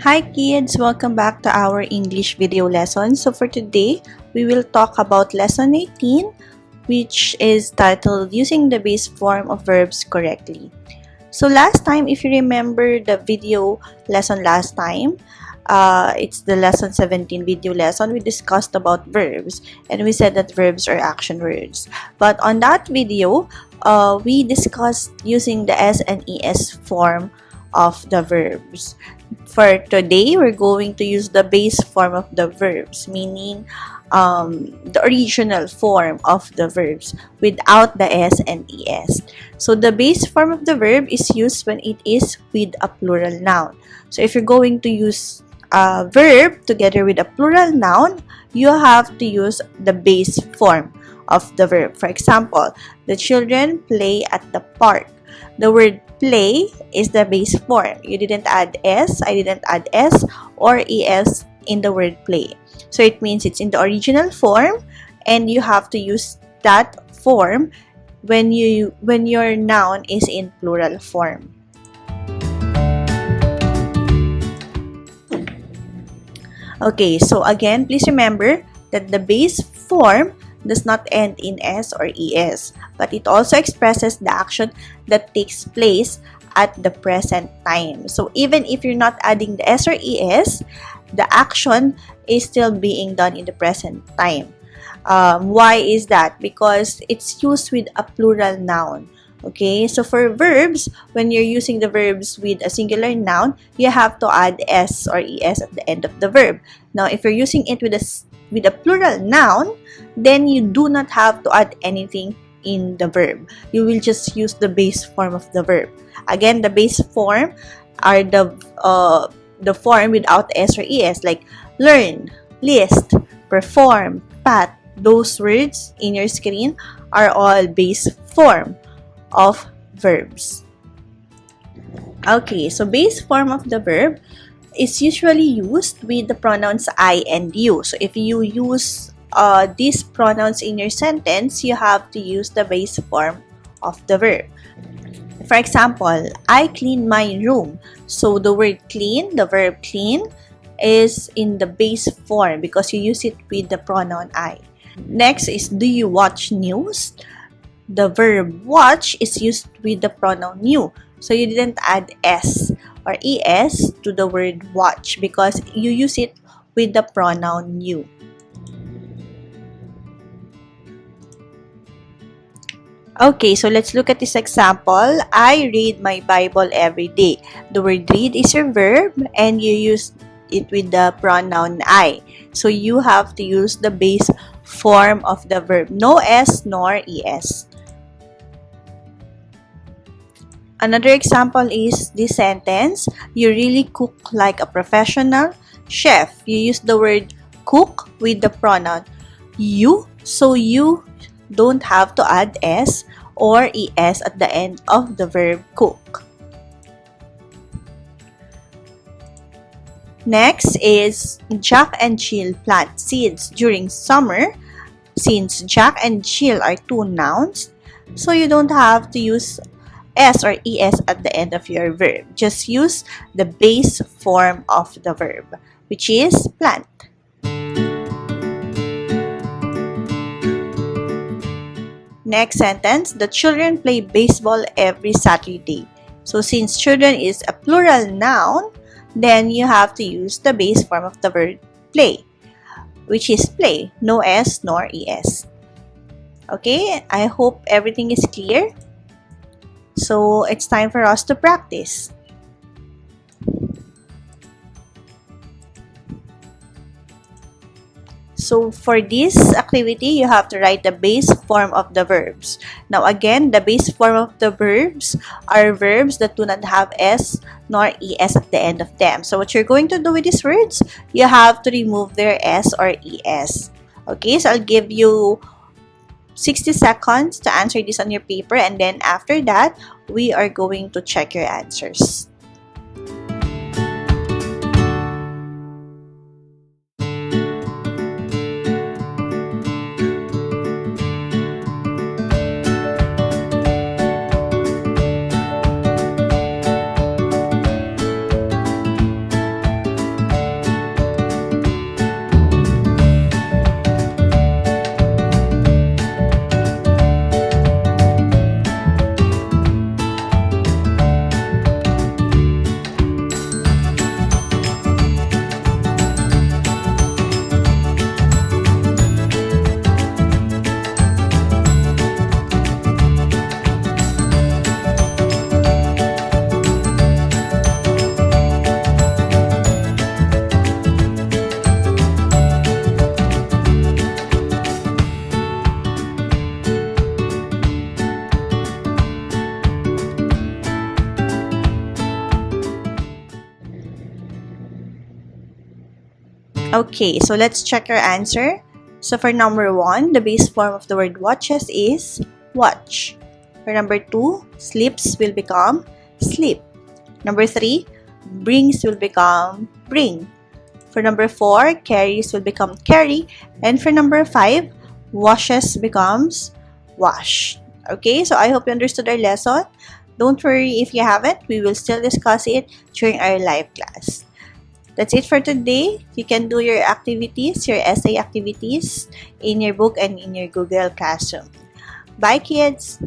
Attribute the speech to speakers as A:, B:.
A: Hi kids, welcome back to our English video lesson. So for today, we will talk about lesson 18, which is titled Using the Base Form of Verbs Correctly. So last time, if you remember the video lesson last time, it's the lesson 17 video lesson, we discussed about verbs and we said that verbs are action words. But on that video, we discussed using the S and ES form of the verbs. For today, we're going to use the base form of the verbs, meaning the original form of the verbs without the S and ES. So the base form of the verb is used when it is with a plural noun. So if you're going to use a verb together with a plural noun, you have to use the base form of the verb. For example, the children play at the park. The word play is the base form. You didn't add S, I didn't add S or ES in the word play. So it means it's in the original form and you have to use that form when your noun is in plural form. Okay, so again, please remember that the base form does not end in S or ES, but it also expresses the action that takes place at the present time. So even if you're not adding the S or ES, the action is still being done in the present time. Why is that? Because it's used with a plural noun. Okay, so for verbs, when you're using the verbs with a singular noun, you have to add S or ES at the end of the verb. Now, if you're using it with a plural noun, then you do not have to add anything in the verb. You will just use the base form of the verb. Again, the base form are the form without S or ES, like learn, list, perform, pat. Those words in your screen are all base form of verbs. Okay, so base form of the verb is usually used with the pronouns I and you. So if you use these pronouns in your sentence, you have to use the base form of the verb. For example, I clean my room. So the word clean, the verb clean, is in the base form because you use it with the pronoun I. Next is, do you watch news? The verb watch is used with the pronoun you. So you didn't add S or ES to the word watch because you use it with the pronoun you. Okay, so let's look at this example. I read my Bible every day. The word read is your verb and you use it with the pronoun I. So you have to use the base form of the verb. No S nor ES. Another example is this sentence, you really cook like a professional chef. You use the word cook with the pronoun you, so you don't have to add S or ES at the end of the verb cook. Next is Jack and Jill plant seeds during summer. Since Jack and Jill are two nouns, so you don't have to use S or ES at the end of your verb. Just use the base form of the verb, which is plant. Next sentence, the children play baseball every Saturday. So since children is a plural noun, then you have to use the base form of the verb play, which is play, no S nor ES. Okay, I hope everything is clear. So it's time for us to practice. So for this activity, you have to write the base form of the verbs. Now again, the base form of the verbs are verbs that do not have S nor ES at the end of them. So what you're going to do with these words, you have to remove their S or ES. Okay, so I'll give you 60 seconds to answer this on your paper, and then after that, we are going to check your answers. Okay, so let's check our answer. So for number 1, the base form of the word watches is watch. For number 2, sleeps will become sleep. Number 3, brings will become bring. For number 4, carries will become carry. And for number 5, washes becomes wash. Okay, so I hope you understood our lesson. Don't worry if you haven't, we will still discuss it during our live class. That's it for today. You can do your activities, your essay activities in your book and in your Google Classroom. Bye, kids!